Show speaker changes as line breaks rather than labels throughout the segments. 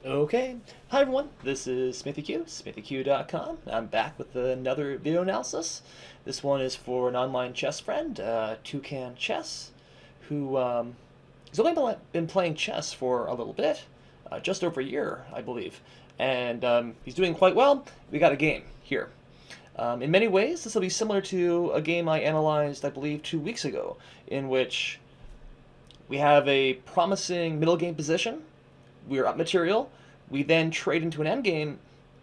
Okay, hi everyone, this is SmithyQ, SmithyQ.com. I'm back with another video analysis. This one is for an online chess friend, Toucan Chess, who has only been playing chess for a little bit, just over a year, I believe. And he's doing quite well. We got a game here. In many ways, this will be similar to a game I analyzed, I believe, 2 weeks ago, in which we have a promising middle game position. We're up material. We then trade into an endgame,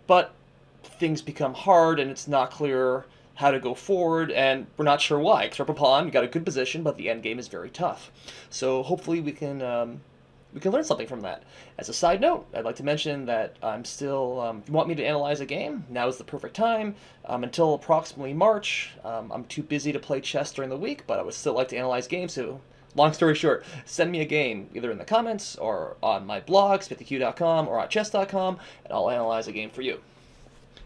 but things become hard and it's not clear how to go forward, and we're not sure why. Because we're up a pawn, we got a good position, but the endgame is very tough. So hopefully we can learn something from that. As a side note, I'd like to mention that I'm still, if you want me to analyze a game, now is the perfect time. Until approximately March, I'm too busy to play chess during the week, but I would still like to analyze games, so long story short, send me a game either in the comments or on my blog, SmithyQ.com, or at chess.com, and I'll analyze a game for you.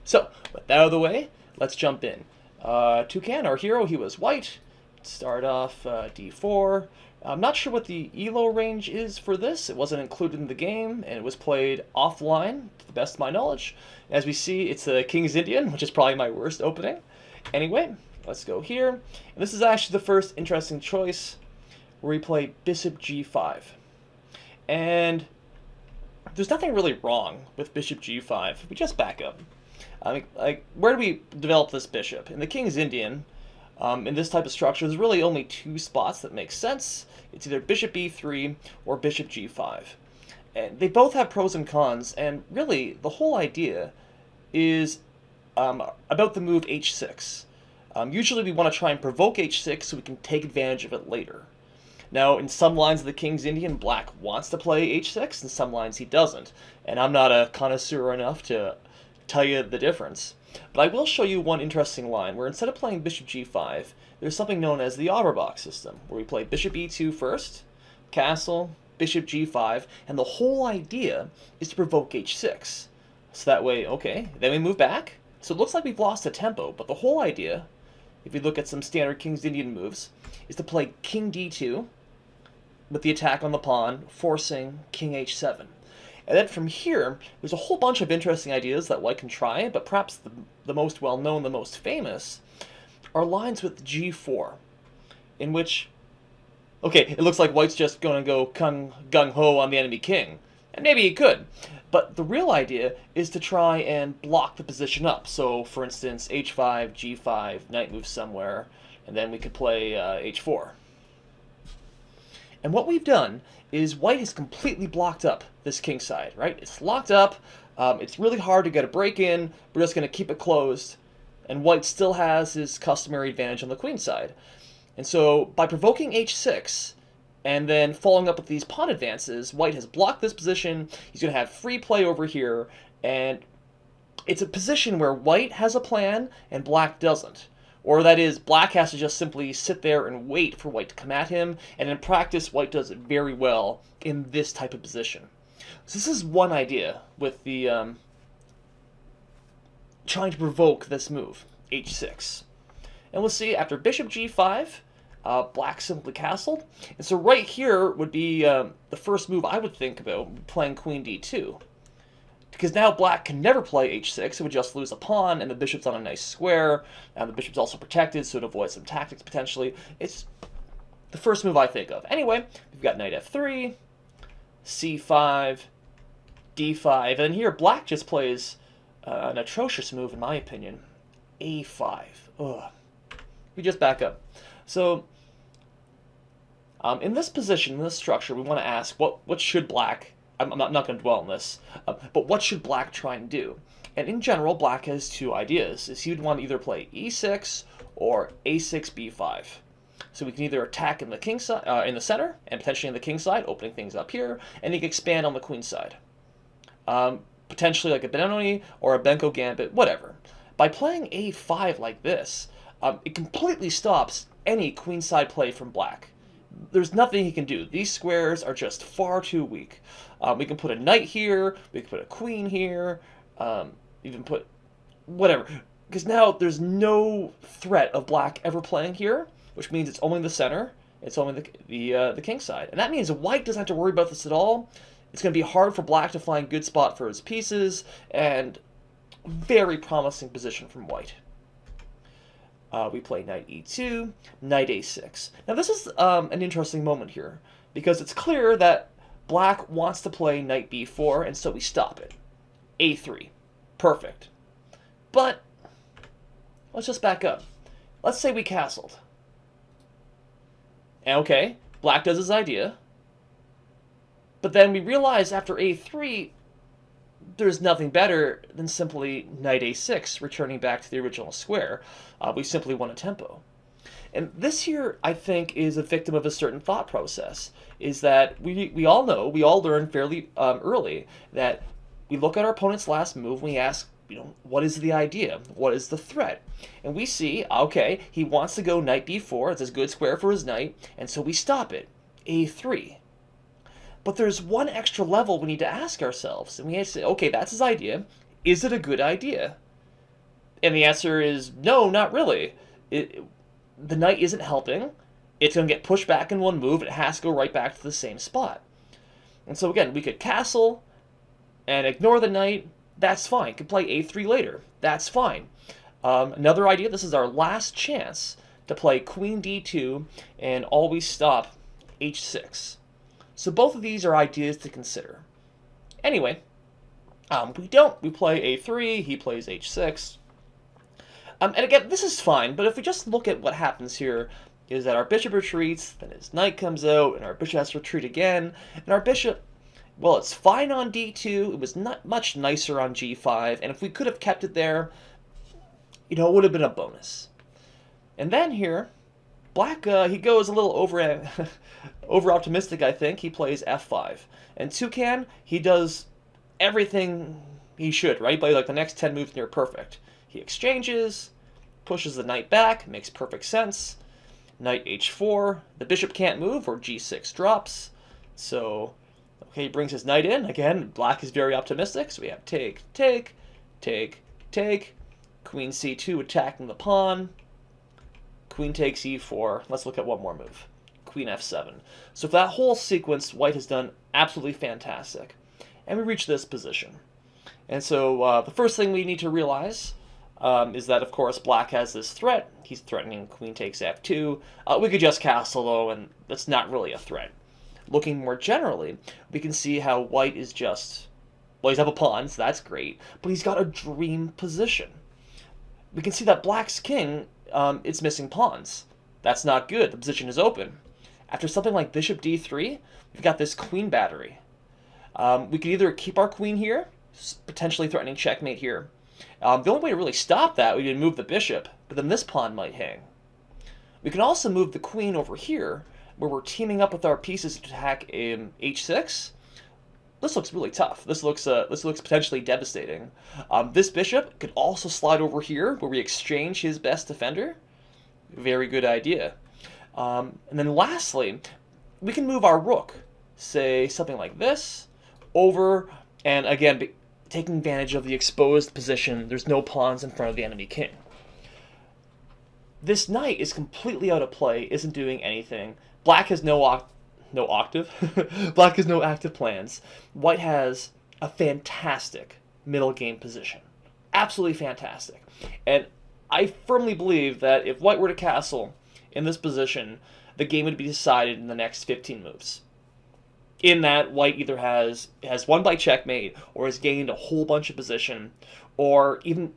So, with that out of the way, let's jump in. Toucan, our hero, he was white. Start off d4. I'm not sure what the elo range is for this. It wasn't included in the game, and it was played offline, to the best of my knowledge. As we see, it's a King's Indian, which is probably my worst opening. Anyway, let's go here. And this is actually the first interesting choice, where we play bishop g5. And there's nothing really wrong with bishop g5. We just back up. I mean, like, where do we develop this bishop? In the King's Indian, in this type of structure, there's really only two spots that make sense. It's either bishop e3 or bishop g5. And they both have pros and cons, and really, the whole idea is about the move h6. Usually we want to try and provoke h6 so we can take advantage of it later. Now, in some lines of the King's Indian, black wants to play h6, in some lines he doesn't. And I'm not a connoisseur enough to tell you the difference. But I will show you one interesting line, where instead of playing bishop g5, there's something known as the Auerbach system, where we play bishop e2 first, castle, bishop g5, and the whole idea is to provoke h6. So that way, okay, then we move back. So it looks like we've lost a tempo, but the whole idea, if you look at some standard King's Indian moves, is to play king d2, with the attack on the pawn, forcing king h7. And then from here, there's a whole bunch of interesting ideas that white can try, but perhaps the most well-known, the most famous, are lines with g4, in which, okay, it looks like white's just going to go gung-ho on the enemy king. And maybe he could, but the real idea is to try and block the position up. So, for instance, h5, g5, knight moves somewhere, and then we could play h4. And what we've done is white has completely blocked up this king side, right? It's locked up. It's really hard to get a break in. We're just going to keep it closed. And white still has his customary advantage on the queen side. And so by provoking h6 and then following up with these pawn advances, white has blocked this position. He's going to have free play over here. And it's a position where white has a plan and black doesn't. Or that is, black has to just simply sit there and wait for white to come at him, and in practice, white does it very well in this type of position. So this is one idea with the trying to provoke this move, h6. And we'll see, after bishop g5, black simply castled. And so right here would be the first move I would think about, playing queen d2. Because now black can never play h6, it would just lose a pawn, and the bishop's on a nice square, and the bishop's also protected, so it avoids some tactics potentially. It's the first move I think of. Anyway, we've got knight f3, c5, d5, and then here black just plays an atrocious move in my opinion, a5. Ugh. We just back up. So, in this position, in this structure, we want to ask, what should black... I'm not going to dwell on this, but what should black try and do? And in general, black has two ideas. Is he would want to either play e6 or a6, b5. So we can either attack in the king side, in the center, and potentially in the king side, opening things up here, and he can expand on the queen side. Potentially like a Benoni or a Benko gambit, whatever. By playing a5 like this, it completely stops any queenside play from black. There's nothing he can do. These squares are just far too weak. We can put a knight here, we can put a queen here, even put whatever. Because now there's no threat of black ever playing here, which means it's only the center, it's only the king side. And that means white doesn't have to worry about this at all. It's going to be hard for black to find good spot for his pieces, and very promising position from white. We play knight e2, knight a6. Now this is an interesting moment here, because it's clear that black wants to play knight b4, and so we stop it. a3. Perfect. But let's just back up. Let's say we castled. And okay, black does his idea. But then we realize after a3, there's nothing better than simply knight a6, returning back to the original square. We simply won a tempo. And this here, I think, is a victim of a certain thought process, is that we all know, we all learn fairly early, that we look at our opponent's last move and we ask, what is the idea? What is the threat? And we see, okay, he wants to go knight b4, it's a good square for his knight, and so we stop it, a3. But there's one extra level we need to ask ourselves, and we have to say, okay, that's his idea. Is it a good idea? And the answer is no, not really. The knight isn't helping. It's going to get pushed back in one move, and it has to go right back to the same spot. And so again, we could castle and ignore the knight. That's fine. Could play a3 later. That's fine. Another idea, this is our last chance to play queen d2 and always stop h6. So both of these are ideas to consider. Anyway, we don't. We play a3, he plays h6. And again, this is fine, but if we just look at what happens here, is that our bishop retreats, then his knight comes out, and our bishop has to retreat again, and our bishop, well, it's fine on d2, it was not much nicer on g5, and if we could have kept it there, it would have been a bonus. And then here, black, he goes a little over optimistic, I think. He plays f5. And Toucan, he does everything he should, right? He plays like the next 10 moves near perfect. He exchanges, pushes the knight back, makes perfect sense. Knight h4, the bishop can't move, or g6 drops. So, okay, he brings his knight in. Again, black is very optimistic, so we have take, take, take, take. Queen c2 attacking the pawn. Queen takes e4. Let's look at one more move. Queen f7. So for that whole sequence, white has done absolutely fantastic. And we reach this position. And so the first thing we need to realize is that, of course, black has this threat. He's threatening queen takes f2. We could just castle, though, and that's not really a threat. Looking more generally, we can see how white is just... Well, he's up a pawn, so that's great. But he's got a dream position. We can see that black's king... it's missing pawns. That's not good. The position is open. After something like bishop d3, we've got this queen battery. We could either keep our queen here, potentially threatening checkmate here. The only way to really stop that would be to move the bishop, but then this pawn might hang. We can also move the queen over here, where we're teaming up with our pieces to attack h6. This looks really tough. This looks potentially devastating. This bishop could also slide over here, where we exchange his best defender. Very good idea. And then lastly, we can move our rook, say something like this, over, and again, taking advantage of the exposed position. There's no pawns in front of the enemy king. This knight is completely out of play, isn't doing anything. Black has no octave. Black has no active plans. White has a fantastic middle game position. Absolutely fantastic. And I firmly believe that if white were to castle in this position, the game would be decided in the next 15 moves. In that, white either has won by checkmate, or has gained a whole bunch of position, or even,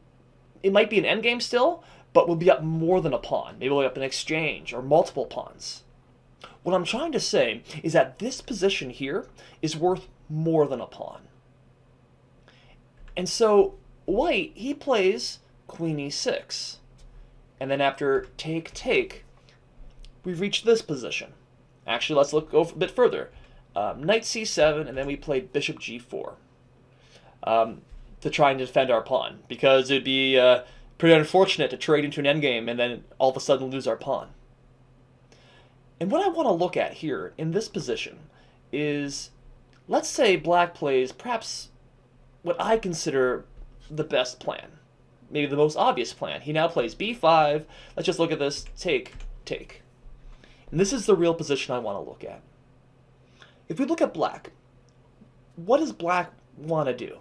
it might be an endgame still, but will be up more than a pawn. Maybe we'll be up an exchange, or multiple pawns. What I'm trying to say is that this position here is worth more than a pawn. And so, white, he plays queen e6. And then after take, take, we've reached this position. Actually, let's go a bit further. Knight c7, and then we play bishop g4 to try and defend our pawn, because it'd be pretty unfortunate to trade into an endgame and then all of a sudden lose our pawn. And what I want to look at here in this position is, let's say black plays perhaps what I consider the best plan, maybe the most obvious plan. He now plays b5. Let's just look at this. Take, take. And this is the real position I want to look at. If we look at black, what does black want to do?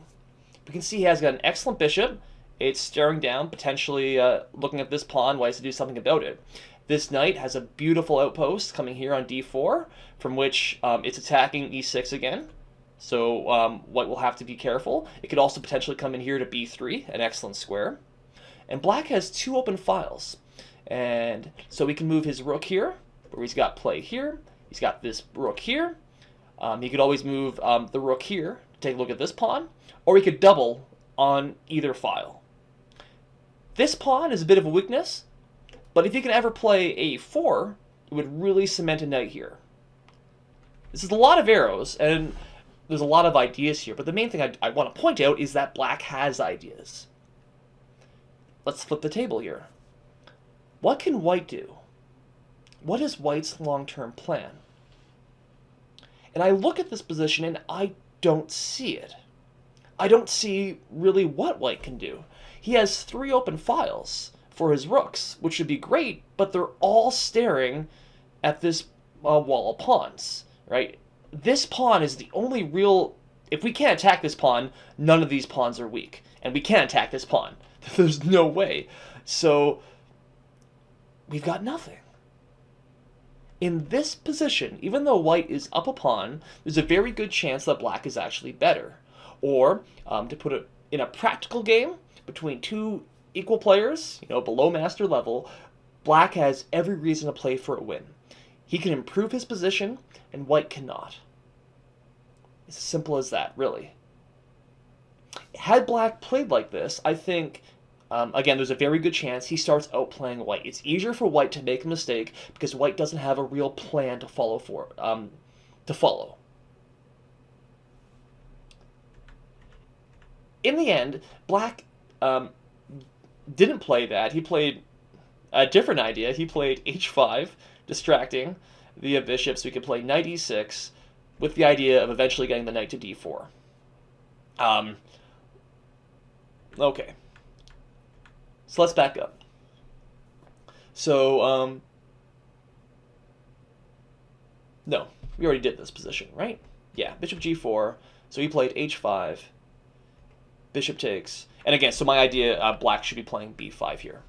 We can see he has got an excellent bishop. It's staring down, potentially looking at this pawn. White has to do something about it. This knight has a beautiful outpost coming here on d4, from which it's attacking e6 again. So white will have to be careful. It could also potentially come in here to b3, an excellent square. And black has two open files. And so we can move his rook here, where he's got play here. He's got this rook here. He could always move the rook here to take a look at this pawn, or he could double on either file. This pawn is a bit of a weakness, but if he can ever play a4, it would really cement a knight here. This is a lot of arrows, and there's a lot of ideas here, but the main thing I want to point out is that black has ideas. Let's flip the table here. What can white do? What is white's long-term plan? And I look at this position and I don't see it. I don't see really what white can do. He has three open files for his rooks, which would be great, but they're all staring at this wall of pawns, right? This pawn is the only real... If we can't attack this pawn, none of these pawns are weak. And we can't attack this pawn. There's no way. So, we've got nothing. In this position, even though white is up a pawn, there's a very good chance that black is actually better. Or, to put it in a practical game, between two equal players, below master level, black has every reason to play for a win. He can improve his position, and white cannot. It's as simple as that, really. Had black played like this, I think, again, there's a very good chance he starts outplaying white. It's easier for white to make a mistake because white doesn't have a real plan to follow. In the end, black didn't play that. He played a different idea. He played h5, distracting the bishop, so he could play knight e6 with the idea of eventually getting the knight to d4. Okay. So let's back up. So, no, we already did this position, right? Yeah, bishop g4. So he played h5, bishop takes. And again, so my idea, black should be playing b5 here.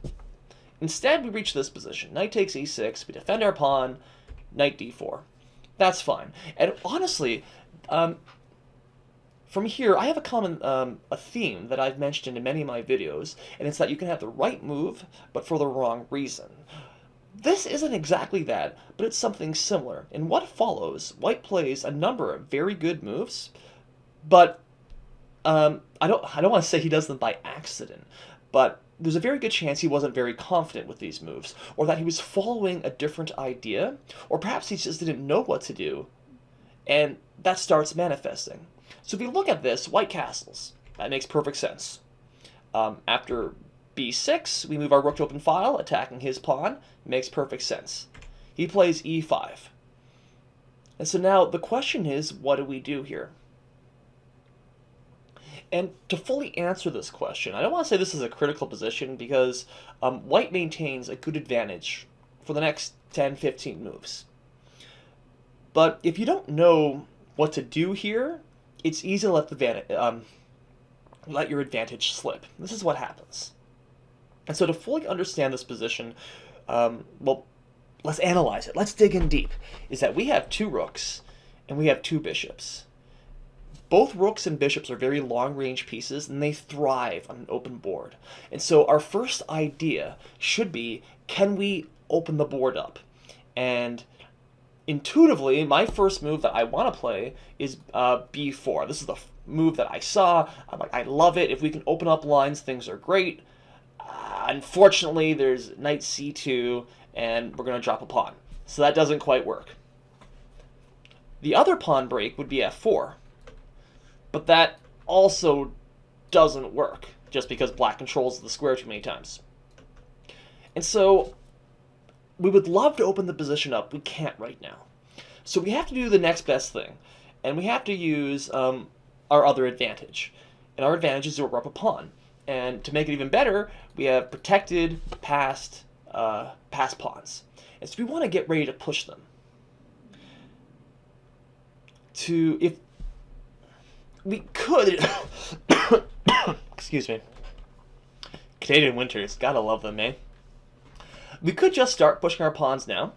Instead, we reach this position. Knight takes e6, we defend our pawn, knight d4. That's fine. And honestly, from here, I have a theme that I've mentioned in many of my videos, and it's that you can have the right move, but for the wrong reason. This isn't exactly that, but it's something similar. In what follows, white plays a number of very good moves, but I don't want to say he does them by accident, but there's a very good chance he wasn't very confident with these moves, or that he was following a different idea, or perhaps he just didn't know what to do, and that starts manifesting. So if you look at this, white castles. That makes perfect sense. After b6, we move our rook to open file, attacking his pawn. Makes perfect sense. He plays e5. And so now the question is, what do we do here? And to fully answer this question, I don't want to say this is a critical position because white maintains a good advantage for the next 10, 15 moves. But if you don't know what to do here, it's easy to let your advantage slip. This is what happens. And so to fully understand this position, well, let's analyze it. Let's dig in deep. Is that we have two rooks and we have two bishops. Both rooks and bishops are very long-range pieces, and they thrive on an open board. And so our first idea should be, can we open the board up? And intuitively, my first move that I want to play is b4. This is the move that I saw. I'm like, I love it. If we can open up lines, things are great. Unfortunately, there's knight c2, and we're going to drop a pawn. So that doesn't quite work. The other pawn break would be f4. But that also doesn't work, just because black controls the square too many times. And so we would love to open the position up. We can't right now. So we have to do the next best thing. And we have to use our other advantage. And our advantage is to we're up a pawn. And to make it even better, we have protected passed pawns. And so we want to get ready to push them. we could... Excuse me. Canadian winters, gotta love them, eh? We could just start pushing our pawns now,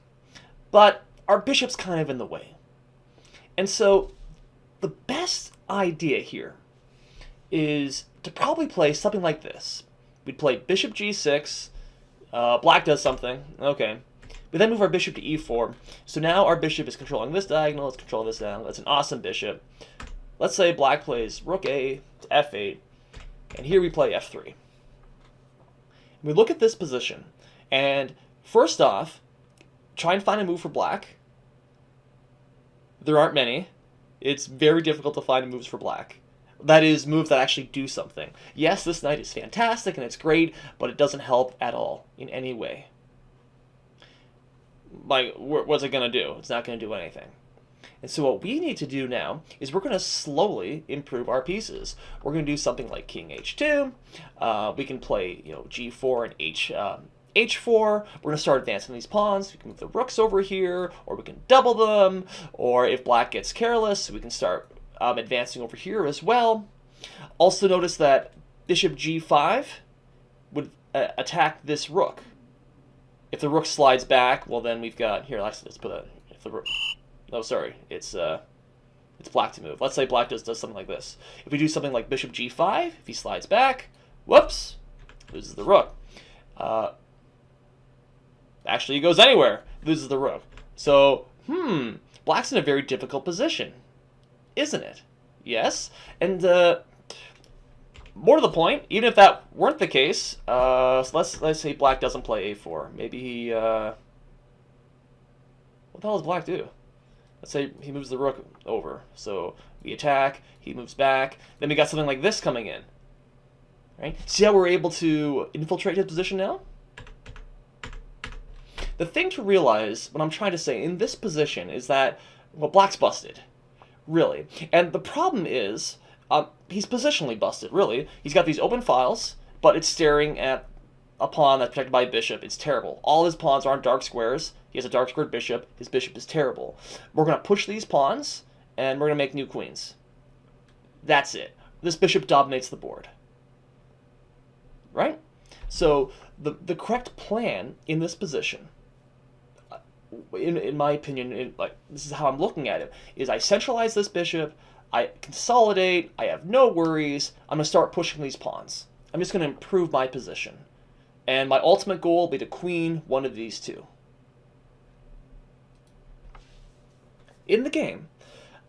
but our bishop's kind of in the way. And so the best idea here is to probably play something like this. We'd play bishop g6, black does something, okay. We then move our bishop to e4, so now our bishop is controlling this diagonal, it's controlling this diagonal, that's an awesome bishop. Let's say black plays rook a to f8, and here we play f3. We look at this position, and first off, try and find a move for black. There aren't many. It's very difficult to find moves for black. That is, moves that actually do something. Yes, this knight is fantastic and it's great, but it doesn't help at all in any way. Like, what's it going to do? It's not going to do anything. And so what we need to do now is we're going to slowly improve our pieces. We're going to do something like king h2. We can play, g4 and h4. We're going to start advancing these pawns. We can move the rooks over here, or we can double them. Or if black gets careless, we can start advancing over here as well. Also notice that bishop g5 would attack this rook. If the rook slides back, well then we've got here. Let's put a. If the rook, no, sorry, it's black to move. Let's say black does something like this. If we do something like bishop g5, if he slides back, whoops, loses the rook. Actually, he goes anywhere, loses the rook. So, black's in a very difficult position, isn't it? Yes, and more to the point, even if that weren't the case, so let's say black doesn't play a4. Maybe he what the hell does black do? Let's say he moves the rook over. So we attack, he moves back, then we got something like this coming in. Right? See how we're able to infiltrate his position now? The thing to realize, what I'm trying to say in this position, is that, well, black's busted. Really. And the problem is, he's positionally busted, really. He's got these open files, but it's staring at a pawn that's protected by a bishop. It's terrible. All his pawns aren't dark squares. He has a dark squared bishop. His bishop is terrible. We're going to push these pawns, and we're going to make new queens. That's it. This bishop dominates the board. Right? So the correct plan in this position, in my opinion, this is how I'm looking at it, is I centralize this bishop, I consolidate, I have no worries, I'm going to start pushing these pawns. I'm just going to improve my position. And my ultimate goal will be to queen one of these two. In the game,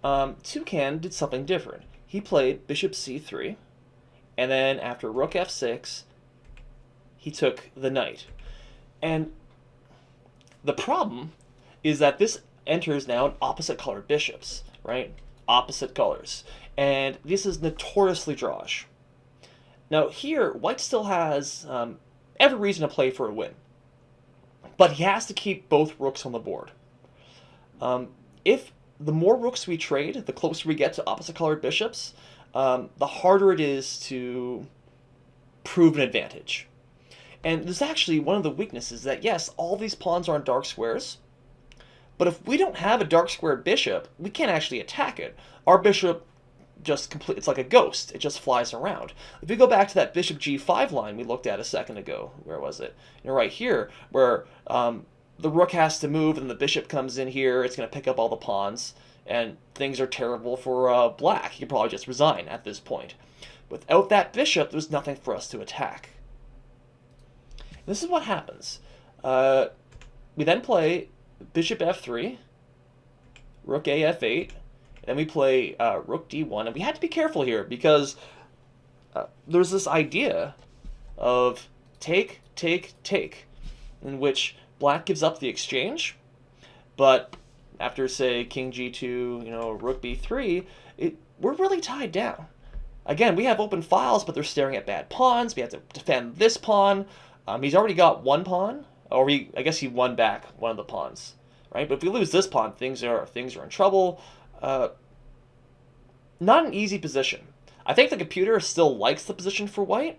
Toucan did something different. He played bishop c3, and then after rook f6, he took the knight. And the problem is that this enters now in opposite colored bishops, right? Opposite colors. And this is notoriously drawish. Now here, white still has every reason to play for a win. But he has to keep both rooks on the board. If the more rooks we trade, the closer we get to opposite colored bishops, the harder it is to prove an advantage. And there's actually one of the weaknesses that, yes, all these pawns are on dark squares, but if we don't have a dark squared bishop, we can't actually attack it. Our bishop just it's like a ghost. It just flies around. If we go back to that bishop g5 line we looked at a second ago, where was it? Right here, where the rook has to move and the bishop comes in here, it's going to pick up all the pawns, and things are terrible for black. He could probably just resign at this point. Without that bishop, there's nothing for us to attack. This is what happens. We then play bishop f3, rook a f8, and then we play rook d1. And we had to be careful here because there's this idea of take, take, take, in which black gives up the exchange, but after, say, king g2, rook b3, we're really tied down. Again, we have open files, but they're staring at bad pawns. We have to defend this pawn. He's already got one pawn, or I guess he won back one of the pawns, right? But if we lose this pawn, things are in trouble. Not an easy position. I think the computer still likes the position for white,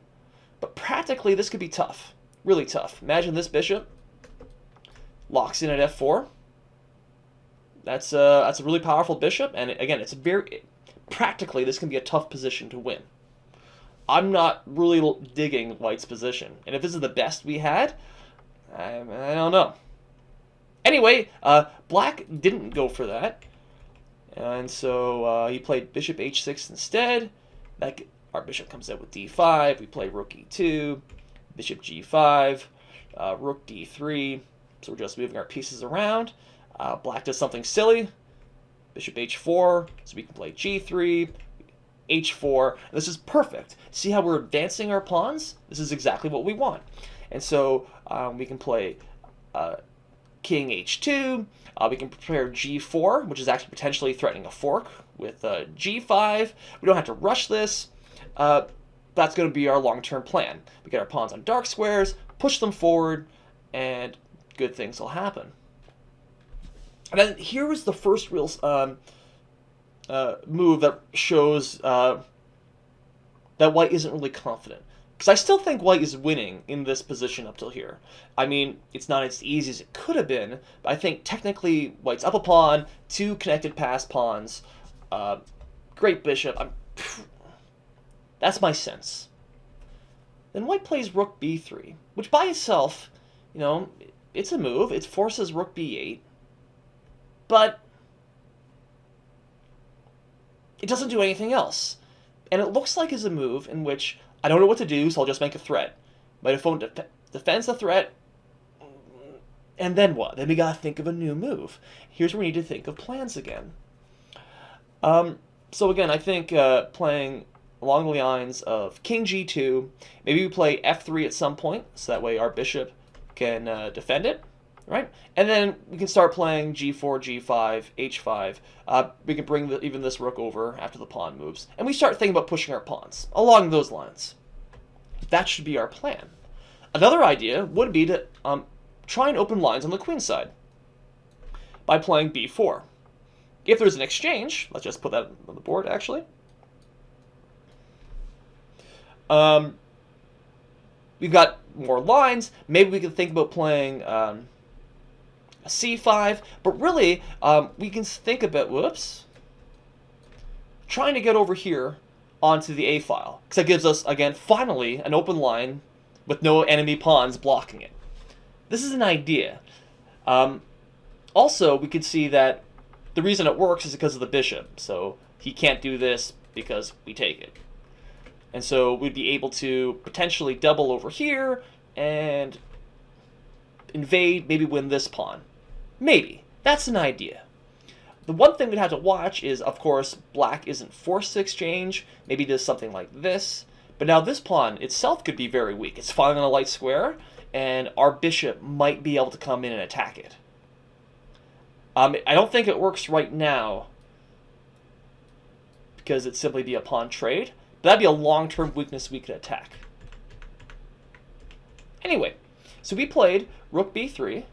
but practically this could be tough, really tough. Imagine this bishop locks in at f4. That's a really powerful bishop, and again, it's very practically this can be a tough position to win. I'm not really digging white's position. And if this is the best we had, I don't know. Anyway, black didn't go for that. And so he played bishop h6 instead. Our bishop comes out with d5. We play rook e2, bishop g5, rook d3. So we're just moving our pieces around. Black does something silly. Bishop h4, so we can play g3, h4. And this is perfect. See how we're advancing our pawns? This is exactly what we want. And so we can play king h2. We can prepare g4, which is actually potentially threatening a fork with g5. We don't have to rush this. That's going to be our long-term plan. We get our pawns on dark squares, push them forward, and good things will happen. And then here was the first real move that shows that white isn't really confident. Because I still think white is winning in this position up till here. I mean, it's not as easy as it could have been, but I think technically white's up a pawn, 2 connected pass pawns, great bishop. That's my sense. Then white plays rook b3, which by itself, you know, it's a move. It forces rook b8, but it doesn't do anything else. And it looks like it's a move in which I don't know what to do, so I'll just make a threat. My opponent defends the threat, and then what? Then we gotta think of a new move. Here's where we need to think of plans again. So again, I think playing along the lines of king g2, maybe we play f3 at some point, so that way our bishop can defend it, right? And then we can start playing g4, g5, h5. We can bring even this rook over after the pawn moves. And we start thinking about pushing our pawns along those lines. That should be our plan. Another idea would be to try and open lines on the queen side by playing b4. If there's an exchange, let's just put that on the board, actually. We've got more lines. Maybe we can think about playing c5, but really we can think about, trying to get over here onto the a file, because that gives us, again, finally an open line with no enemy pawns blocking it. This is an idea. Also, we could see that the reason it works is because of the bishop, so he can't do this because we take it. And so we'd be able to potentially double over here and invade, maybe win this pawn. Maybe. That's an idea. The one thing we'd have to watch is, of course, black isn't forced to exchange. Maybe it does something like this. But now this pawn itself could be very weak. It's falling on a light square, and our bishop might be able to come in and attack it. I don't think it works right now because it'd simply be a pawn trade. But that'd be a long-term weakness we could attack. Anyway, so we played rook b3.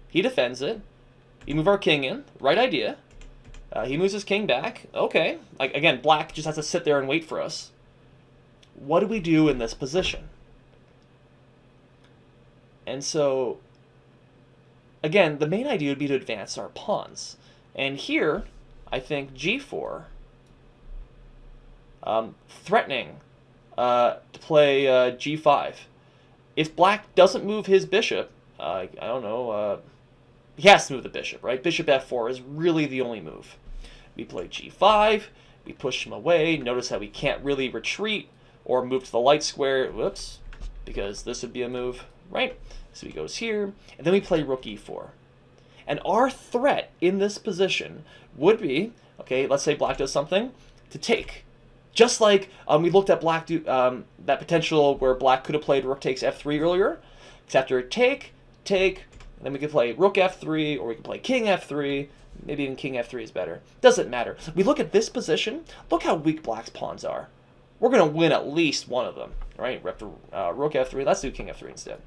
He defends it. We move our king in. Right idea. He moves his king back. Okay. Again, black just has to sit there and wait for us. What do we do in this position? And so, again, the main idea would be to advance our pawns. And here, I think g4, threatening to play g5. If black doesn't move his bishop, I don't know, he has to move the bishop, right? Bishop f4 is really the only move. We play g5, we push him away. Notice how we can't really retreat or move to the light square, whoops, because this would be a move, right? So he goes here, and then we play rook e4. And our threat in this position would be, okay, let's say black does something, to take. Just like we looked at black that potential where black could have played rook takes f3 earlier. Except after take, and then we could play rook f3, or we could play king f3. Maybe even king f3 is better. Doesn't matter. We look at this position. Look how weak black's pawns are. We're going to win at least one of them, right? We're after rook f3. Let's do king f3 instead.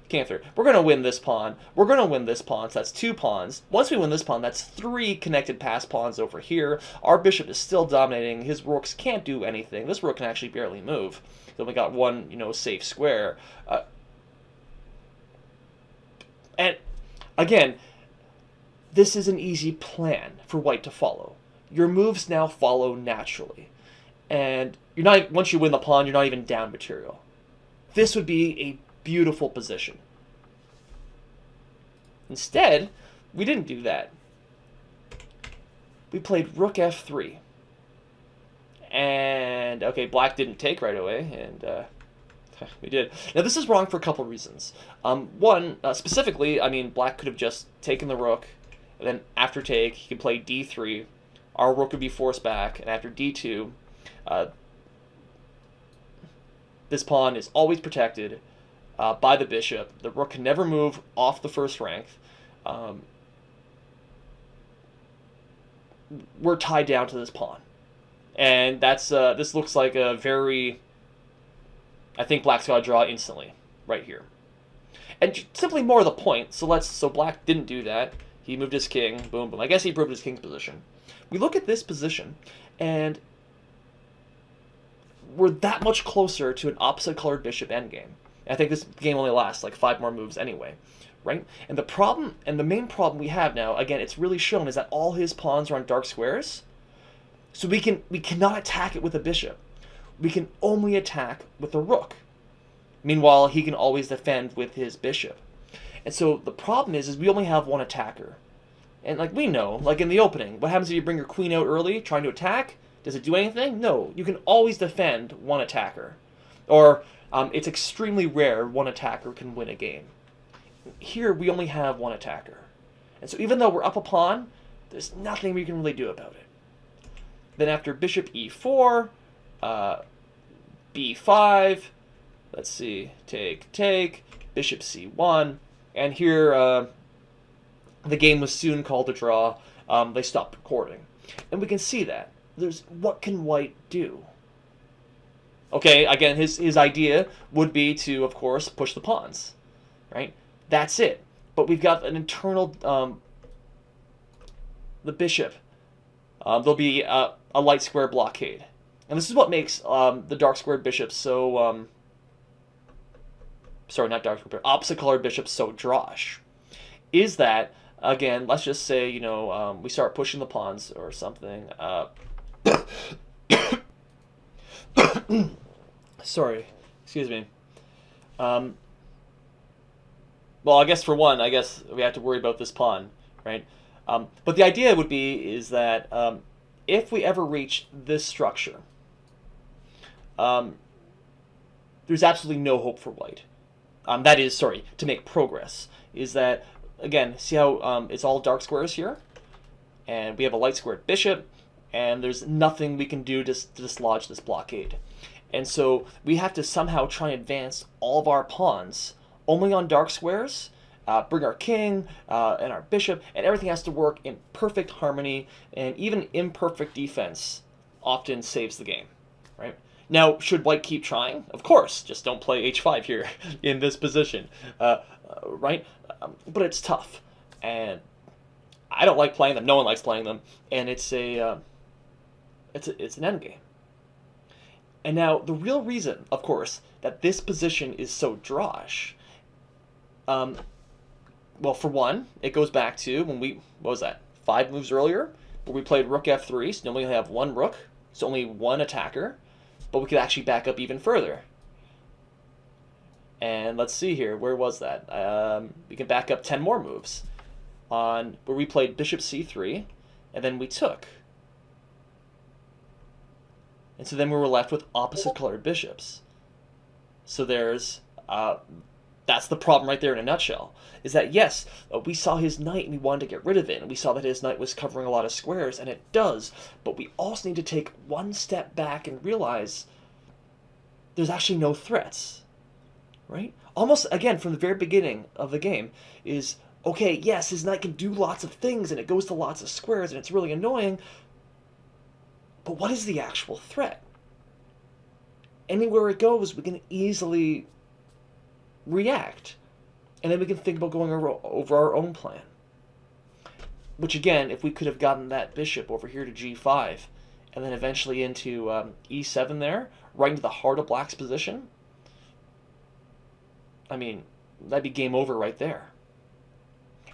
King f3. We're going to win this pawn. We're going to win this pawn, so that's 2 pawns. Once we win this pawn, that's 3 connected pass pawns over here. Our bishop is still dominating. His rooks can't do anything. This rook can actually barely move. So we got one, safe square. And again, this is an easy plan for white to follow. your moves now follow naturally. And you're not, once you win the pawn, you're not even down material. This would be a beautiful position. Instead, we didn't do that. We played rook f3. And, okay, black didn't take right away, and we did. Now, this is wrong for a couple reasons. One, specifically, I mean, black could have just taken the rook, and then after take, he could play d3. Our rook would be forced back, and after d2, this pawn is always protected by the bishop. The rook can never move off the first rank. We're tied down to this pawn. And that's this looks like a very... I think black's got to draw instantly, right here. And simply more of the point, so black didn't do that. He moved his king, boom, boom. I guess he improved his king's position. We look at this position, and we're that much closer to an opposite-colored bishop endgame. I think this game only lasts like 5 more moves anyway, right? And the problem, and the main problem we have now, again, it's really shown, is that all his pawns are on dark squares. So we cannot attack it with a bishop. We can only attack with a rook. Meanwhile, he can always defend with his bishop. And so the problem is we only have one attacker. And like we know, like in the opening, what happens if you bring your queen out early trying to attack? Does it do anything? No. You can always defend one attacker. Or it's extremely rare one attacker can win a game. Here, we only have one attacker. And so even though we're up a pawn, there's nothing we can really do about it. Then after bishop e4, b5, let's see, take, bishop c1, and here the game was soon called a draw. They stopped recording. And we can see that. What can white do? Okay, again, his idea would be to, of course, push the pawns, right? That's it. But we've got an internal, the bishop. There'll be a light square blockade. And this is what makes the dark squared bishops so, sorry, not dark squared, opposite colored bishops so drawish. Is that, again, let's just say, you know, we start pushing the pawns or something. Sorry, excuse me. Well, I guess for one, I guess we have to worry about this pawn, right? But the idea would be is that if we ever reach this structure, there's absolutely no hope for white. That is, sorry, to make progress. Is that, again, see how it's all dark squares here? And we have a light squared bishop, and there's nothing we can do to dislodge this blockade. And so we have to somehow try and advance all of our pawns only on dark squares, bring our king and our bishop, and everything has to work in perfect harmony, and even imperfect defense often saves the game, right? Now, should white keep trying? Of course, just don't play h5 here in this position, right? But it's tough, and I don't like playing them. No one likes playing them, and it's an endgame. And now, the real reason, of course, that this position is so drawish, well, for one, it goes back to when what was that, 5 moves earlier, where we played rook f3, so we only have one rook, so only one attacker, but we could actually back up even further. And let's see here, where was that? We can back up 10 more moves, on where we played bishop c3, and then we took. And so then we were left with opposite colored bishops. So there's, that's the problem right there in a nutshell. Is that, yes, we saw his knight and we wanted to get rid of it, and we saw that his knight was covering a lot of squares, and it does, but we also need to take one step back and realize there's actually no threats, right? Almost, again, from the very beginning of the game, is, okay, yes, his knight can do lots of things, and it goes to lots of squares, and it's really annoying, but what is the actual threat? Anywhere it goes, we can easily react. And then we can think about going over our own plan. Which, again, if we could have gotten that bishop over here to g5, and then eventually into e7 there, right into the heart of black's position, I mean, that'd be game over right there.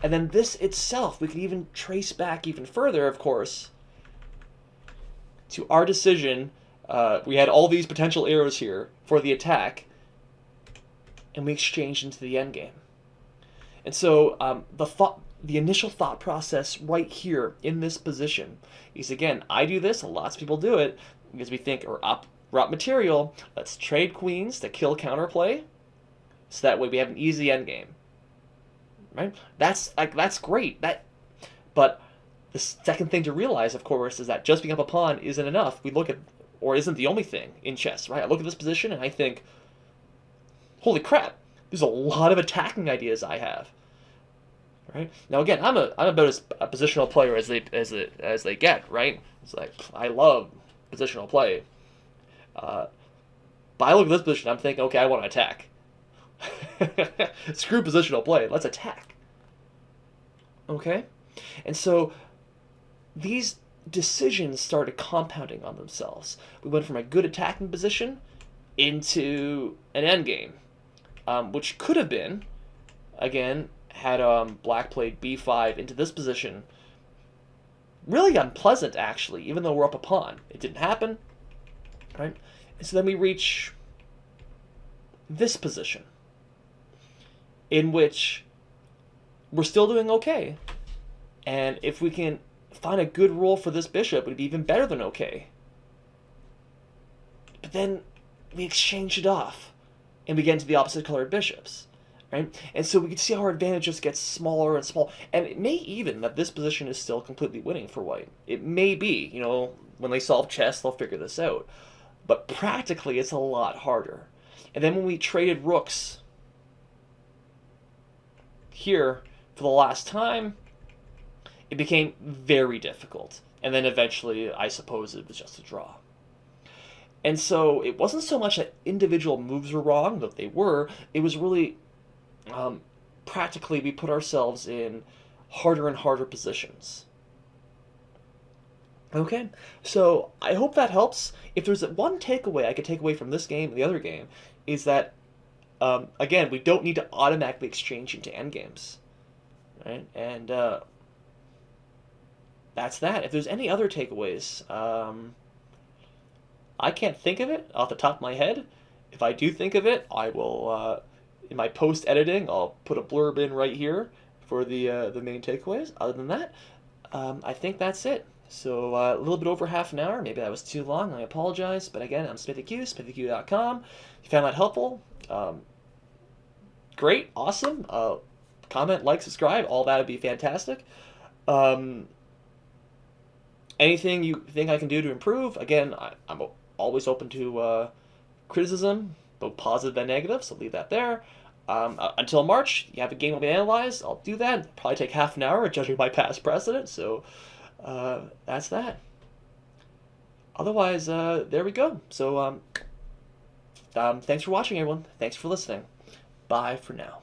And then this itself, we could even trace back even further, of course, to our decision. We had all these potential arrows here for the attack, and we exchanged into the endgame. And so the initial thought process right here in this position is, again, I do this, and lots of people do it, because we think we're up material, let's trade queens to kill counterplay, so that way we have an easy endgame. Right? That's great. But the second thing to realize, of course, is that just being up a pawn isn't enough. We look at, or isn't the only thing in chess, right? I look at this position and I think, holy crap, there's a lot of attacking ideas I have. Right? Now again, I'm about as a positional player as they get, right? It's like, I love positional play. But I look at this position, I'm thinking, okay, I want to attack. Screw positional play, let's attack. Okay? And so these decisions started compounding on themselves. We went from a good attacking position into an endgame, which could have been, again, had black played b5 into this position, really unpleasant, actually, even though we're up a pawn. It didn't happen, right? And so then we reach this position, in which we're still doing okay. And if we can find a good role for this bishop, it would be even better than okay. But then we exchange it off, and we get into the opposite colored bishops. Right? And so we can see how our advantage just gets smaller and smaller. And it may even that this position is still completely winning for white. It may be, you know, when they solve chess, they'll figure this out. But practically, it's a lot harder. And then when we traded rooks here for the last time, it became very difficult. And then eventually, I suppose it was just a draw. And so it wasn't so much that individual moves were wrong, though they were. It was really... practically, we put ourselves in harder and harder positions. Okay, so I hope that helps. If there's one takeaway I could take away from this game and the other game, is that, again, we don't need to automatically exchange into endgames. Right? And that's that. If there's any other takeaways, I can't think of it off the top of my head. If I do think of it, I will... in my post-editing, I'll put a blurb in right here for the main takeaways. Other than that, I think that's it. So a little bit over half an hour. Maybe that was too long. I apologize. But again, I'm SmithyQ, SmithyQ.com. If you found that helpful, great, awesome. Comment, like, subscribe. All that would be fantastic. Anything you think I can do to improve, again, I'm always open to criticism, both positive and negative, so leave that there. Until March, you have a game will be analyzed. I'll do that. It'll probably take half an hour, judging by past precedent. So that's that. Otherwise, there we go. So thanks for watching, everyone. Thanks for listening. Bye for now.